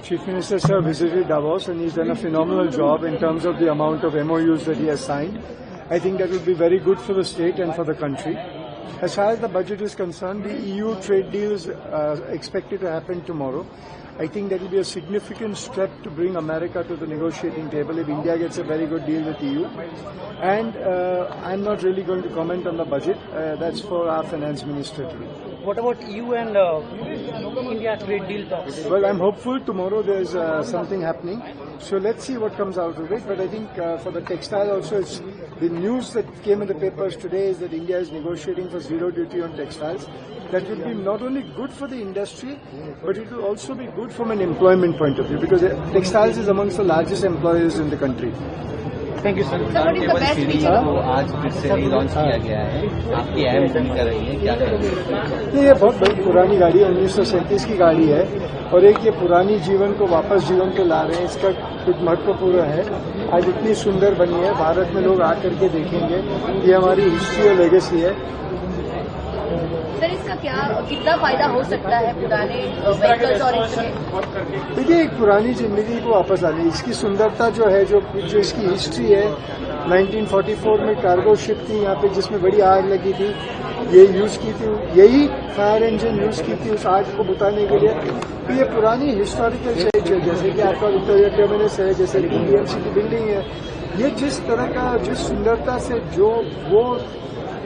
Chief Minister sir visited Davos and he's done a phenomenal job in terms of the amount of MOUs that he has signed. I think that will be very good for the state and for the country. As far as the budget is concerned, the EU trade deal is expected to happen tomorrow. I think that will be a significant step to bring America to the negotiating table if India gets a very good deal with EU. And I'm not really going to comment on the budget. That's for our finance minister to do. What about EU and India trade deal talks? Well, I'm hopeful tomorrow there's something happening. So let's see what comes out of it. But I think for the textile also, the news that came in the papers today is that India is negotiating for zero duty on textiles. That will be not only good for the industry, but it will also be good from an employment point of view because textiles is amongst the largest employers in the country. Thank you, sir. Table series को आज फिर से launch किया गया है, आपकी अहम भूमिका रही है, क्या करेंगे? ये बहुत बड़ी पुरानी गाड़ी है, 1937 की गाड़ी है और एक ये पुरानी जीवन को वापस जीवन पे ला रहे हैं, इसका कुछ महत्वपूर्ण है। आज इतनी सुंदर बनी है, भारत में लोग आकर के देखेंगे, ये हमारी हिस्ट्री और लेगेसी है। सर, इसका कितना फायदा हो सकता है पुराने व्हीकल्स और इसमें? देखिए, एक पुरानी जिंदगी को वापस आने, इसकी सुंदरता जो है, जो इसकी हिस्ट्री है, 1944 में कार्गो शिप थी यहाँ पे जिसमें बड़ी आग लगी थी, ये यूज की थी, यही फायर इंजन यूज की थी उस आग को बुताने के लिए। तो ये पुरानी हिस्टोरिकल साइट है, जैसे कि आपका विक्टोरिया टर्मिनस है, जैसे कि BMC की बिल्डिंग है, ये जिस तरह का जिस सुंदरता से जो वो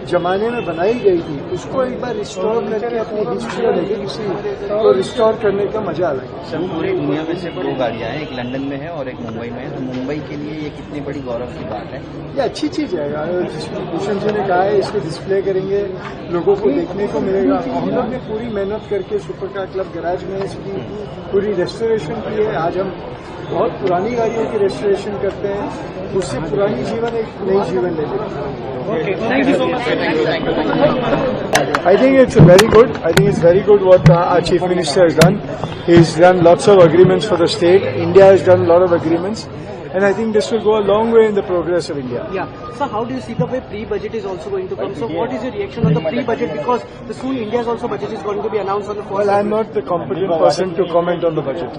जमाने में बनाई गई थी उसको एक बार रिस्टोर करके अपनी हिस्ट्री और लेगेसी को रिस्टोर करने का मजा अलग है। सर, पूरी दुनिया में सिर्फ 2 गाड़ियां हैं, एक लंदन में है और एक मुंबई में है, तो मुंबई के लिए ये कितनी बड़ी गौरव की बात है? ये अच्छी चीज है, भूषण जी ने कहा है इसको डिस्प्ले करेंगे, लोगों को देखने को मिलेगा। हम लोग ने पूरी मेहनत करके सुपर कार क्लब गैराज में इसकी पूरी रेस्टोरेशन की है। आज हम बहुत पुरानी गाड़ियों की रेस्टोरेशन करते हैं, उससे पुरानी जीवन एक नई जीवन ले लेते हैं। Thank you so much. I think it's very good. I think it's very good what our Chief Minister has done. He's done lots of agreements for the state. India has done a lot of agreements. And I think this will go a long way in the progress of India. Yeah. So how do you see the way pre-budget is also going to come? So what is your reaction on the pre-budget? Because soon India's also budget is going to be announced on the 4th. Well, I'm not the competent person to comment on the budget.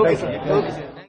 Okay, sir. Okay, sir.